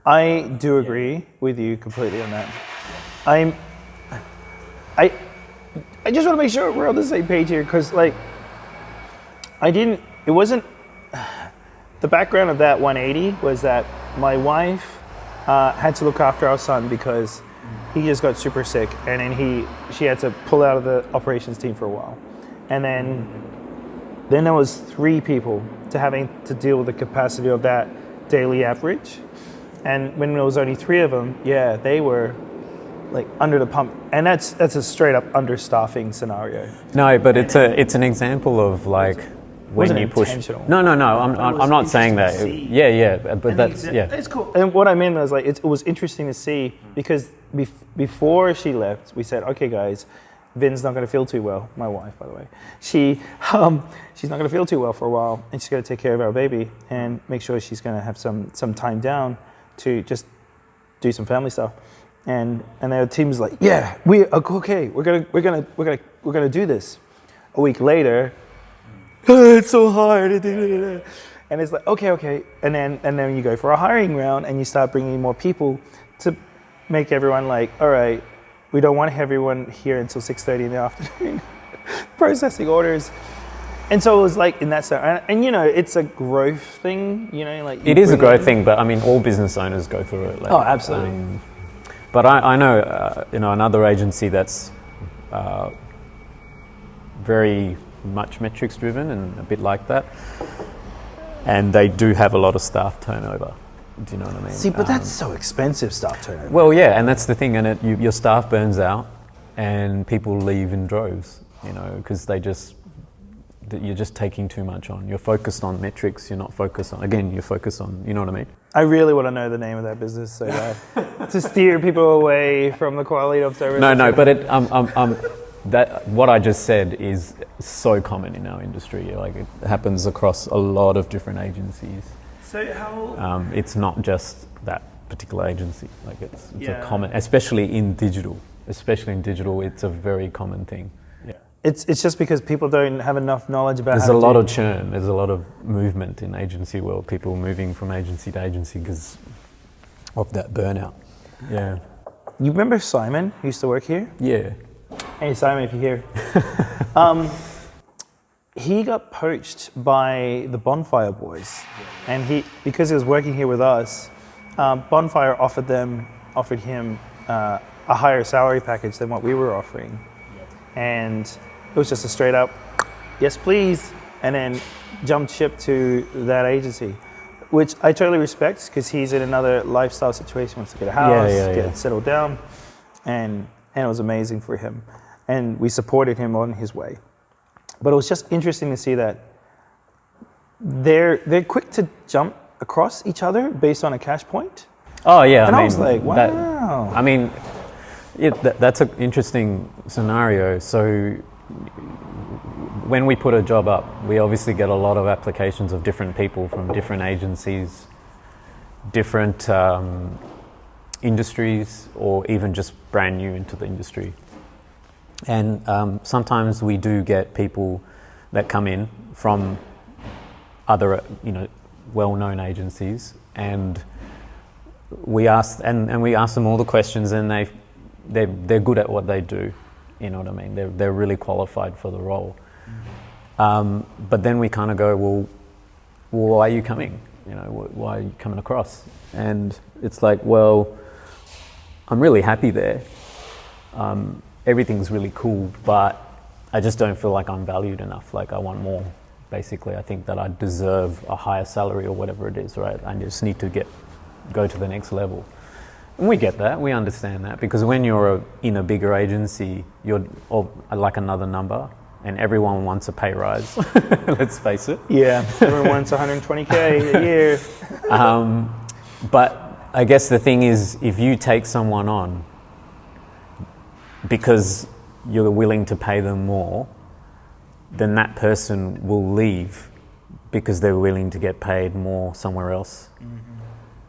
I do agree with you completely on that. I just want to make sure we're on the same page here, because the background of that 180 was that my wife had to look after our son because he just got super sick, and then she had to pull out of the operations team for a while. And then there was 3 people having to deal with the capacity of that daily average. And when there was only 3 of them, they were under the pump, and that's a straight up understaffing scenario. No, but it's an example of when you push. Intentional. No. I'm not saying that. But that's It's cool. And what I meant was it was interesting to see, because before she left, we said, okay, guys, Vin's not going to feel too well. My wife, by the way, she's not going to feel too well for a while, and she's going to take care of our baby and make sure she's going to have some time down to just do some family stuff. And their team was like, yeah, we are okay. We're gonna do this. a week later, "Oh, it's so hard." And it's like, okay. And then you go for a hiring round and you start bringing more people to make everyone like, all right, we don't want everyone here until 6:30 in the afternoon processing orders. And so it was like in that sense, and it's a growth thing, like It is a growth thing, but I mean, all business owners go through it. Like, oh, absolutely. But I know, another agency that's very much metrics driven and a bit like that, and they do have a lot of staff turnover. Do you know what I mean? See, but that's so expensive, staff turnover. Well, yeah, and that's the thing, and your staff burns out, and people leave in droves, because you're just taking too much on. You're focused on metrics. You're not focused on. Again, you're focused on. You know what I mean? I really want to know the name of that business so bad to steer people away from the quality of service. No, but that what I just said is so common in our industry. Like, it happens across a lot of different agencies. So how? It's not just that particular agency. Like, it's a common, especially in digital. It's a very common thing. Yeah. It's just because people don't have enough knowledge about. There's a lot of churn. There's a lot of movement in agency world. People moving from agency to agency because of that burnout. Yeah. You remember Simon, who used to work here? Yeah. Hey Simon, if you're here. He got poached by the Bonfire boys, and because he was working here with us, Bonfire offered him a higher salary package than what we were offering, and it was just a straight up, yes please, and then jumped ship to that agency, which I totally respect because he's in another lifestyle situation, wants to get a house, get settled down, and it was amazing for him, and we supported him on his way. But it was just interesting to see that they're quick to jump across each other based on a cash point. Oh yeah, and I was like, wow. That's an interesting scenario. So when we put a job up, we obviously get a lot of applications of different people from different agencies, different industries, or even just brand new into the industry. And sometimes we do get people that come in from other, well-known agencies, and we ask them all the questions, and they're good at what they do. You know what I mean? They're really qualified for the role. But then we kind of go, well, why are you coming? Why are you coming across? And it's like, well, I'm really happy there. Everything's really cool, but I just don't feel like I'm valued enough. Like, I want more. Basically, I think that I deserve a higher salary or whatever it is, right? I just need to go to the next level. And we get that, we understand that, because when you're in a bigger agency, you're like another number, and everyone wants a pay rise. Let's face it. Yeah, everyone wants 120K a year. But I guess the thing is, if you take someone on because you're willing to pay them more, then that person will leave because they're willing to get paid more somewhere else. Mm-hmm.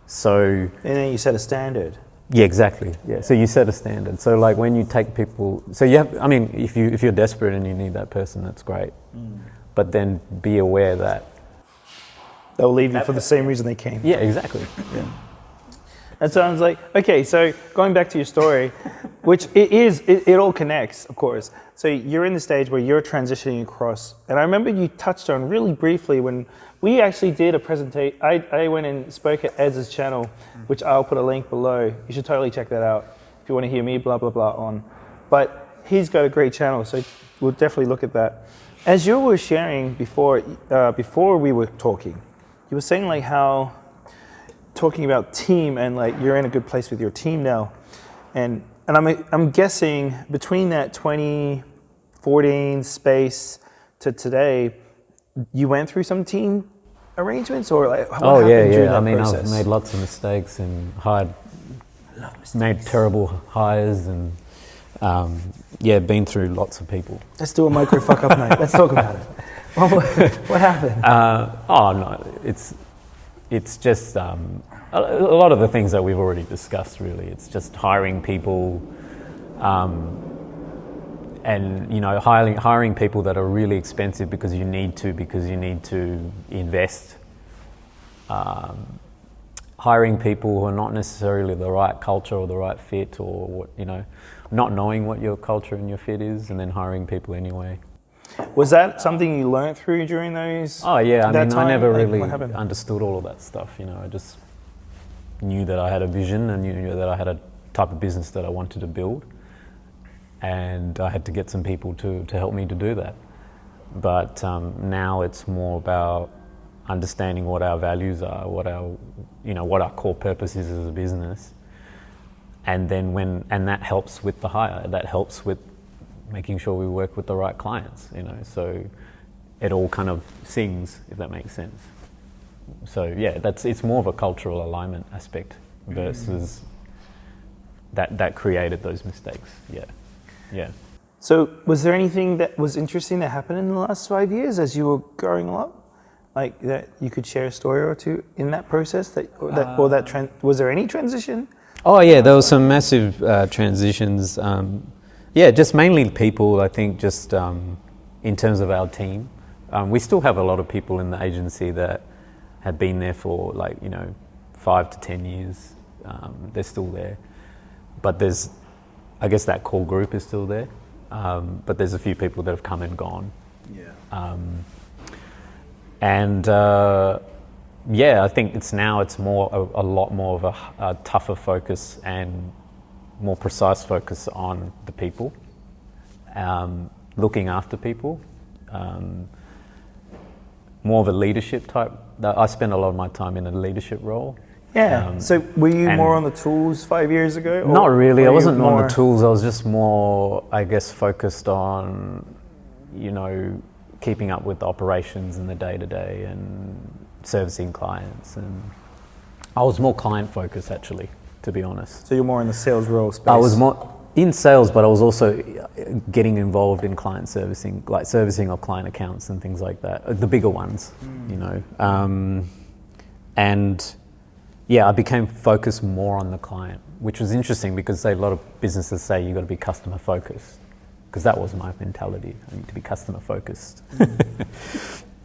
So, and then you set a standard. Yeah, exactly. Yeah. So you set a standard. So like when you take people, so you have, I mean, if you're desperate and you need that person, that's great. Mm. But then be aware that they'll leave you for the same reason they came. Yeah, exactly. Yeah. That sounds like, okay, so going back to your story, which it all connects, of course. So you're in the stage where you're transitioning across, and I remember you touched on really briefly when we actually did a presentation. I went and spoke at Ed's channel, which I'll put a link below. You should totally check that out if you want to hear me blah, blah, blah on. But he's got a great channel, so we'll definitely look at that. As you were sharing before we were talking, you were saying like how, talking about team and like you're in a good place with your team now, and I'm guessing between that 2014 space to today, you went through some team arrangements or like what happened during that I mean, process? I've made lots of mistakes and made terrible hires and been through lots of people. Let's do a micro fuck up night. Let's talk about it. What happened? No, it's just a lot of the things that we've already discussed, really. It's just hiring people and you know, hiring people that are really expensive because you need to invest. Hiring people who are not necessarily the right culture or the right fit, or what, you know, not knowing what your culture and your fit is, and then hiring people anyway. Was that something you learned through during those? Oh yeah, I mean, I never really what happened? understood all of that stuff. You know, I just knew that I had a vision and knew that I had a type of business that I wanted to build, and I had to get some people to help me to do that. But now it's more about understanding what our values are, what our core purpose is as a business, and then that helps with the hire. That helps with making sure we work with the right clients. You know, so it all kind of sings, if that makes sense. So yeah, it's more of a cultural alignment aspect versus that created those mistakes. Yeah. So was there anything that was interesting that happened in the last 5 years as you were growing up? Like that you could share a story or two in that process was there any transition? Oh yeah, there were some massive transitions. Just mainly people, I think, just in terms of our team. We still have a lot of people in the agency that have been there for 5 to 10 years. They're still there. But I guess that core group is still there. But there's a few people that have come and gone. Yeah. I think it's a lot more of a tougher focus and more precise focus on the people, looking after people, more of a leadership type. I spend a lot of my time in a leadership role. Yeah. So were you more on the tools 5 years ago? Or not really. I wasn't on the tools. I was just more, I guess, focused on, keeping up with the operations and the day-to-day and servicing clients. And I was more client-focused, actually, to be honest. So you're more in the sales role space? I was more in sales, but I was also getting involved in client servicing, like servicing of client accounts and things like that, the bigger ones, I became focused more on the client, which was interesting because a lot of businesses say you've got to be customer focused, because that was my mentality. I need to be customer focused.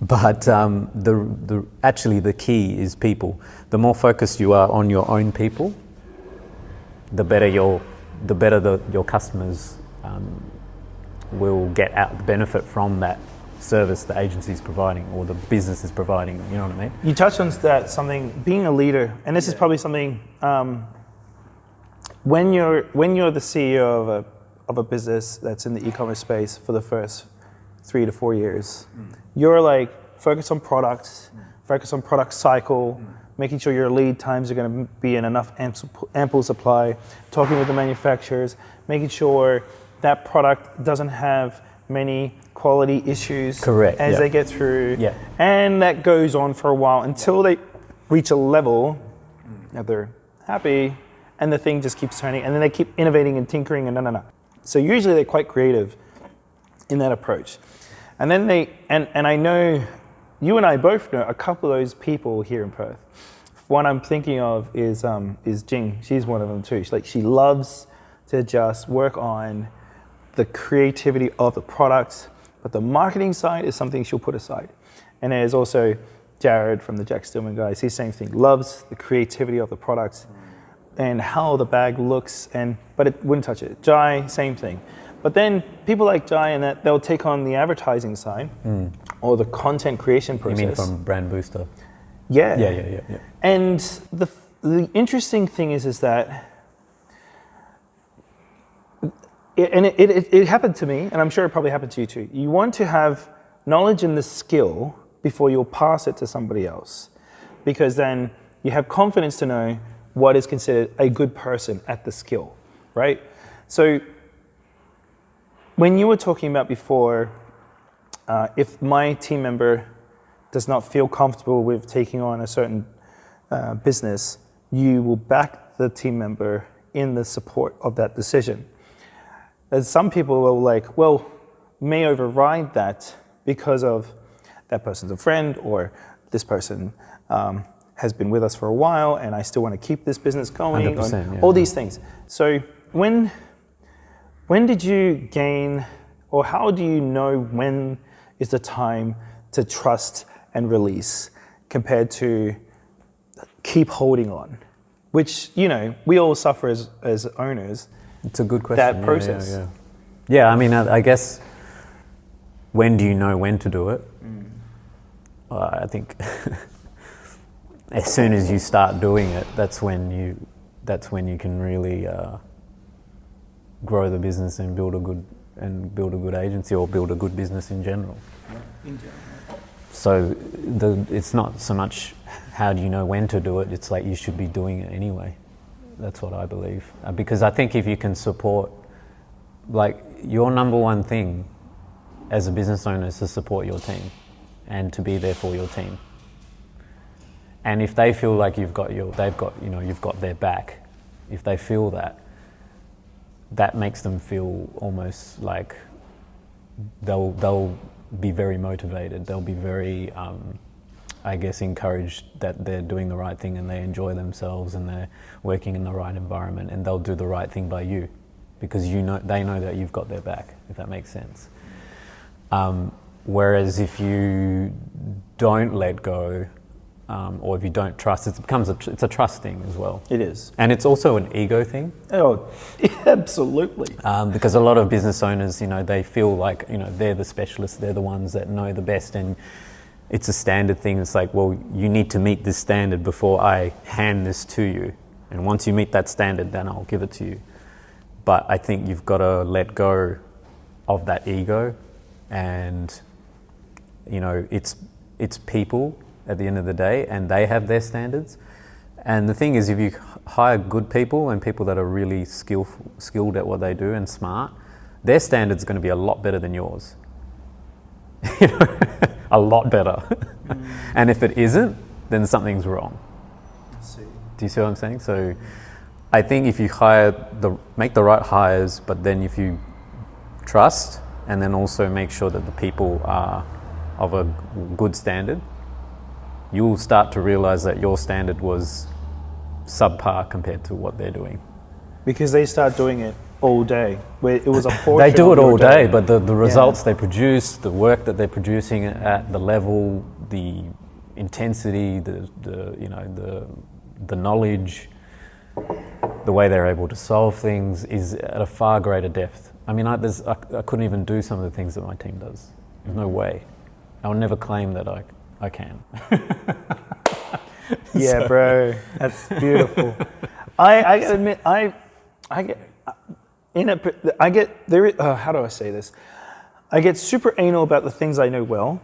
But the key is people. The more focused you are on your own people, the better your customers will get out benefit from that service the agency is providing or the business is providing. You know what I mean? You touched on that, something, being a leader, and this is probably something when you're the CEO of a business that's in the e-commerce space for the first 3 to 4 years, you're like focused on products, focused on product cycle, making sure your lead times are going to be in enough ample supply, talking with the manufacturers, making sure that product doesn't have many quality issues. Correct. As they get through. Yeah. And that goes on for a while until they reach a level that they're happy and the thing just keeps turning, and then they keep innovating and tinkering and no. So usually they're quite creative in that approach. And then and I know you and I both know a couple of those people here in Perth. One I'm thinking of is Jing. She's one of them too. She loves to just work on the creativity of the products, but the marketing side is something she'll put aside. And there's also Jared from the Jack Stillman guys. He's the same thing. Loves the creativity of the products and how the bag looks, but it wouldn't touch it. Jai, same thing. But then people like Jai and that, they'll take on the advertising side or the content creation process. You mean from Brand Booster? Yeah. Yeah. And the interesting thing is that it happened to me, and I'm sure it probably happened to you too. You want to have knowledge and the skill before you'll pass it to somebody else, because then you have confidence to know what is considered a good person at the skill, right? So when you were talking about before, if my team member does not feel comfortable with taking on a certain business, you will back the team member in the support of that decision. As some people will may override that because of that person's a friend, or this person has been with us for a while and I still want to keep this business going, 100%, all these things. So when did you gain Or how do you know when is the time to trust and release compared to keep holding on? Which, you know, we all suffer as owners. It's a good question. That process. Yeah, I mean, I guess, when do you know when to do it? I think as soon as you start doing it, that's when you can really grow the business and build a good agency, or build a good business in general. So it's not so much how do you know when to do it, it's like you should be doing it anyway. That's what I believe. Because I think if you can support, like, your number one thing as a business owner is to support your team and to be there for your team. And if they feel like you've got their back, if they feel that makes them feel almost like they'll be very motivated. They'll be very, I guess, encouraged that they're doing the right thing and they enjoy themselves and they're working in the right environment, and they'll do the right thing by you because they know that you've got their back, if that makes sense. Whereas if you don't let go, or if you don't trust, it's a trust thing as well. It is. And it's also an ego thing. Oh, absolutely. Because a lot of business owners, they feel like, they're the specialists, they're the ones that know the best, and it's a standard thing. It's like, well, you need to meet this standard before I hand this to you. And once you meet that standard, then I'll give it to you. But I think you've got to let go of that ego, and, it's people at the end of the day, and they have their standards. And the thing is, if you hire good people and people that are really skilled at what they do and smart, their standard's going to be a lot better than yours. A lot better. And if it isn't, then something's wrong. I see. Do you see what I'm saying? So I think if you make the right hires, but then if you trust, and then also make sure that the people are of a good standard, you'll start to realize that your standard was subpar compared to what they're doing. Because they start doing it all day, where it was a portion. They do it of your all day, but the results they produce, the work that they're producing at the level, the intensity, the knowledge, the way they're able to solve things is at a far greater depth. I mean, I couldn't even do some of the things that my team does. There's no way. I would never claim that I can. Yeah, bro, that's beautiful. I gotta admit, how do I say this? I get super anal about the things I know well,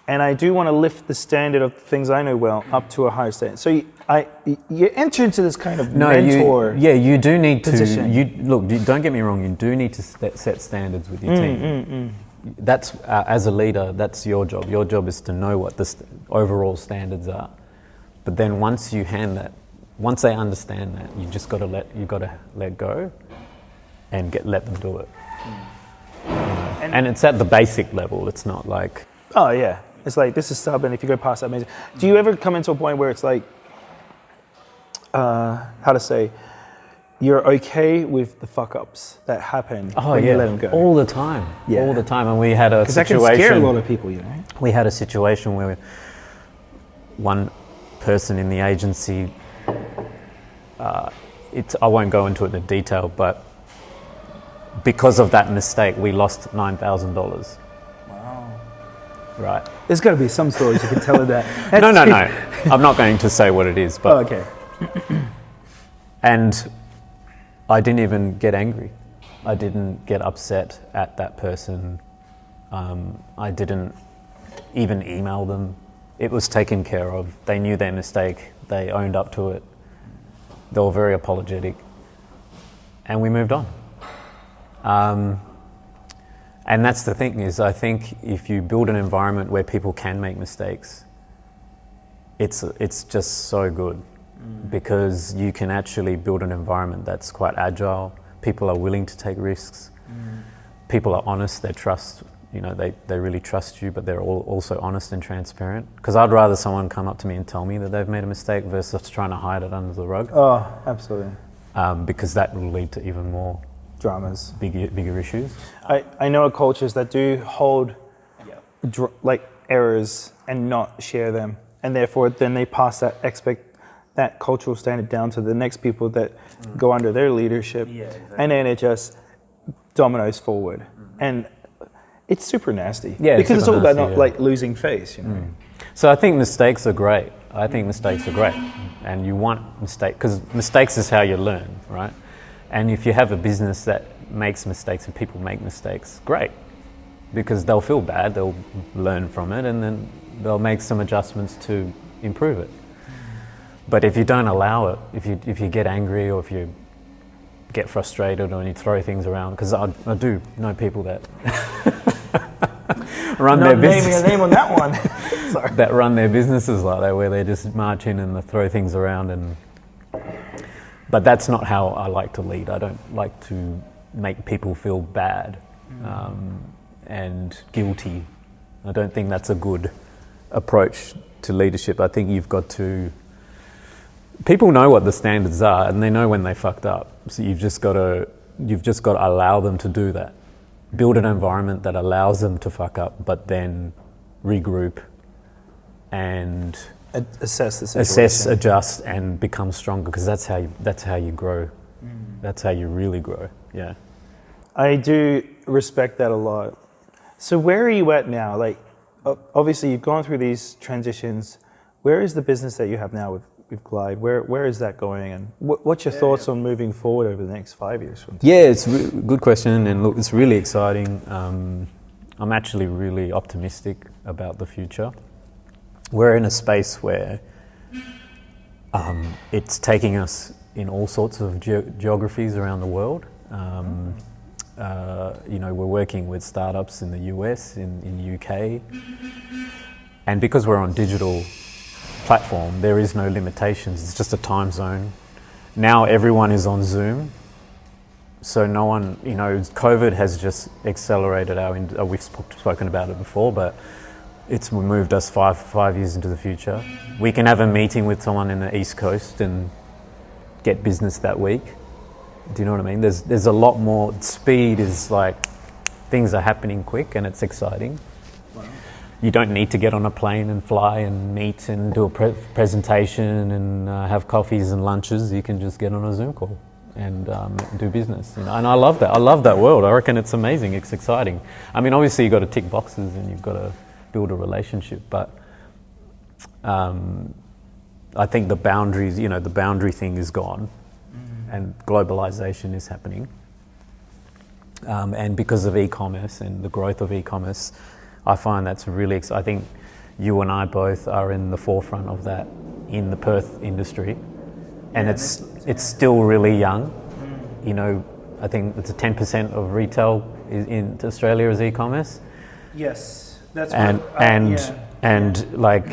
and I do want to lift the standard of the things I know well up to a higher standard. So you enter into this kind of mentor. You do need position. Don't get me wrong. You do need to set standards with your team. That's as a leader, that's your job. Your job is to know what the overall standards are. But then once they understand that, you just got to let go, and let them do it. And it's at the basic level. It's not like, oh yeah, it's like, this is stubborn. If you go past that, amazing. Do you ever come into a point where it's like, you're okay with the fuck ups that happen when you let them go? All the time. Yeah. All the time. And we had a situation. Because that can scare a lot of people, We had a situation where one person in the agency, I won't go into it in detail, but because of that mistake, we lost $9,000. Wow. Right. There's got to be some stories you can tell of that. No. I'm not going to say what it is, but. Oh, okay. And I didn't even get angry. I didn't get upset at that person. I didn't even email them. It was taken care of. They knew their mistake. They owned up to it. They were very apologetic. And we moved on. And that's the thing is, I think if you build an environment where people can make mistakes, it's just so good. Because you can actually build an environment that's quite agile. People are willing to take risks. People are honest. They trust. They really trust you, but they're also honest and transparent. Because I'd rather someone come up to me and tell me that they've made a mistake versus trying to hide it under the rug. Oh, absolutely. Because that will lead to even more dramas. bigger issues. I know of cultures that do hold like errors and not share them, and therefore then they pass that cultural standard down to the next people that go under their leadership, and then it just dominoes forward, and it's super nasty. Because it's all about not like losing face, you know. So I think mistakes are great. And you want mistakes because mistakes is how you learn, right? And if you have a business that makes mistakes and people make mistakes, great, because they'll feel bad, they'll learn from it, and then they'll make some adjustments to improve it. But if you don't allow it, if you get angry or if you get frustrated or you throw things around, because I do know people that run their business. Not naming a name on that one. Sorry. That run their businesses like that, where they just march in and they throw things around. But that's not how I like to lead. I don't like to make people feel bad and guilty. I don't think that's a good approach to leadership. I think you've got to. People know what the standards are, and they know when they fucked up. So you've just got to allow them to do that. Build an environment that allows them to fuck up, but then regroup and assess the situation. Adjust, and become stronger. Because that's how you grow. That's how you really grow. Yeah. I do respect that a lot. So where are you at now? Like, obviously you've gone through these transitions. Where is the business that you have now with Glide? Where is that going, and what's your thoughts on moving forward over the next 5 years from today? Yeah, it's a good question, and look, it's really exciting. I'm actually really optimistic about the future. We're in a space where it's taking us in all sorts of geographies around the world. We're working with startups in the US, in the UK, and because we're on digital platform, there is no limitations. It's just a time zone. Now everyone is on Zoom, so no one, COVID has just accelerated we've spoken about it before, but it's moved us five years into the future. We can have a meeting with someone in the East Coast and get business that week. Do you know what I mean? There's a lot more speed. Is like things are happening quick, and it's exciting. You don't need to get on a plane and fly and meet and do a presentation and have coffees and lunches. You can just get on a Zoom call and do business. And I love that. I love that world. I reckon it's amazing. It's exciting. I mean, obviously you've got to tick boxes and you've got to build a relationship. But I think the boundaries, the boundary thing is gone, and globalization is happening. And because of e-commerce and the growth of e-commerce, I find that's really exciting. I think you and I both are in the forefront of that in the Perth industry, and it's still really young. I think it's 10% of retail in Australia is e-commerce. Yes, that's like,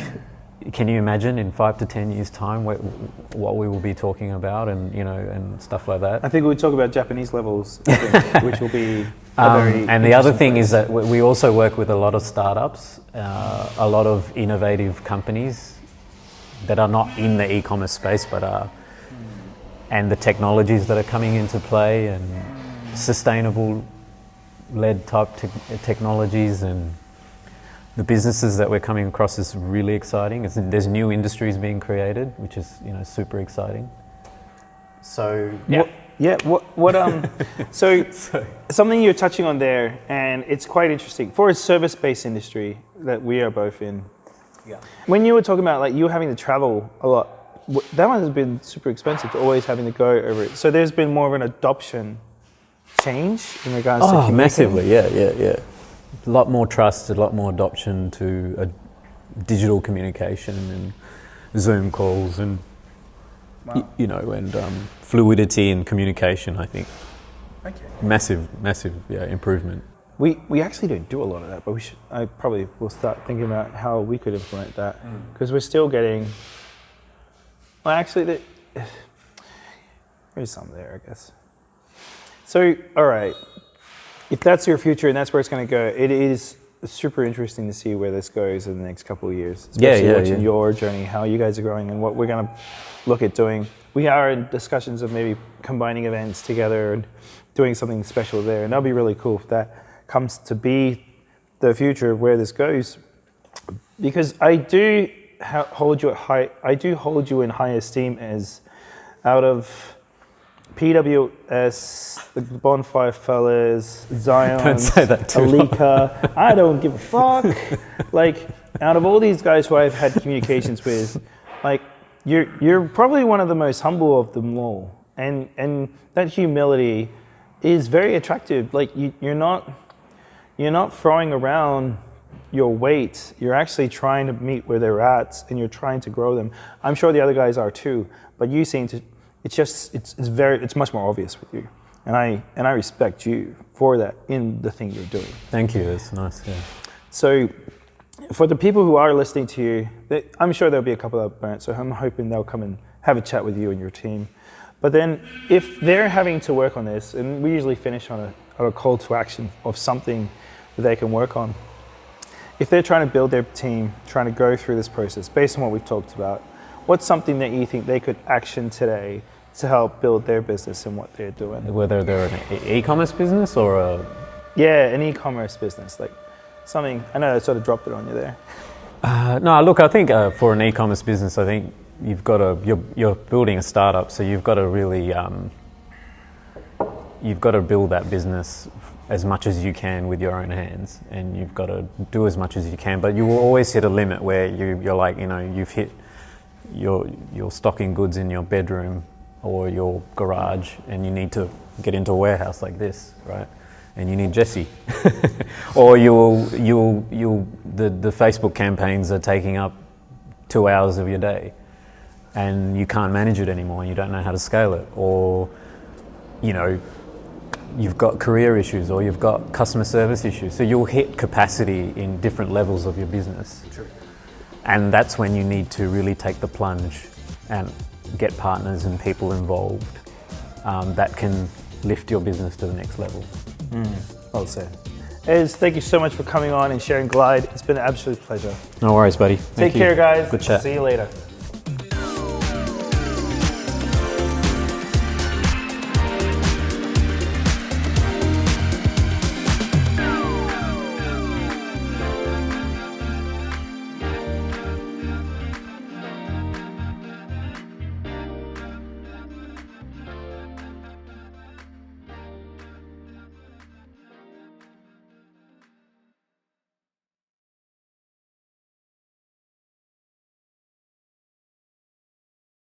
can you imagine in 5 to 10 years' time what we will be talking about, and stuff like that? I think we'll talk about Japanese levels, which will be very and the other thing is that we also work with a lot of startups, a lot of innovative companies that are not in the e-commerce space, but are, and the technologies that are coming into play, and sustainable-led type technologies, and the businesses that we're coming across is really exciting. There's new industries being created, which is super exciting. So so something you're touching on there, and it's quite interesting for a service-based industry that we are both in. Yeah. When you were talking about like you having to travel a lot, that one has been super expensive to always having to go over it. So there's been more of an adoption change in regards to massively, yeah. A lot more trust, a lot more adoption to digital communication and Zoom calls and fluidity in communication. I think massive improvement. We actually don't do a lot of that, but I probably will start thinking about how we could implement that, because we're still getting. Well, actually, there's some there, I guess. So, all right. If that's your future and that's where it's going to go, it is super interesting to see where this goes in the next couple of years. Especially watching your journey, how you guys are growing, and what we're going to look at doing. We are in discussions of maybe combining events together and doing something special there. And that'll be really cool if that comes to be the future of where this goes. Because I do hold you in high esteem as out of PWS, the Bonfire Fellas, Zion, Alika, I don't give a fuck. Like, out of all these guys who I've had communications with, like, you're probably one of the most humble of them all. And that humility is very attractive. Like, you're not throwing around your weight. You're actually trying to meet where they're at, and you're trying to grow them. I'm sure the other guys are too, but you seem to. It's much more obvious with you, and I respect you for that in the thing you're doing. Thank you. It's nice. Yeah. So, for the people who are listening to you, I'm sure there'll be a couple that are burnt. So I'm hoping they'll come and have a chat with you and your team. But then, if they're having to work on this, and we usually finish on a call to action of something that they can work on. If they're trying to build their team, trying to go through this process, based on what we've talked about, what's something that you think they could action today to help build their business and what they're doing? Whether they're an e-commerce business or a... Yeah, an e-commerce business, like something, I know I sort of dropped it on you there. No, look, I think for an e-commerce business, I think you've got to, you're building a startup, so you've got to really, you've got to build that business as much as you can with your own hands, and you've got to do as much as you can, but you will always hit a limit where you're like, you've hit your stocking goods in your bedroom or your garage, and you need to get into a warehouse like this, right? And you need Jesse. Or the Facebook campaigns are taking up 2 hours of your day, and you can't manage it anymore, and you don't know how to scale it, or you've got career issues, or you've got customer service issues. So you'll hit capacity in different levels of your business. True. And that's when you need to really take the plunge and get partners and people involved that can lift your business to the next level. Well said. Ez, thank you so much for coming on and sharing Glide. It's been an absolute pleasure. No worries, buddy. Take care, guys. Good chat. See you later.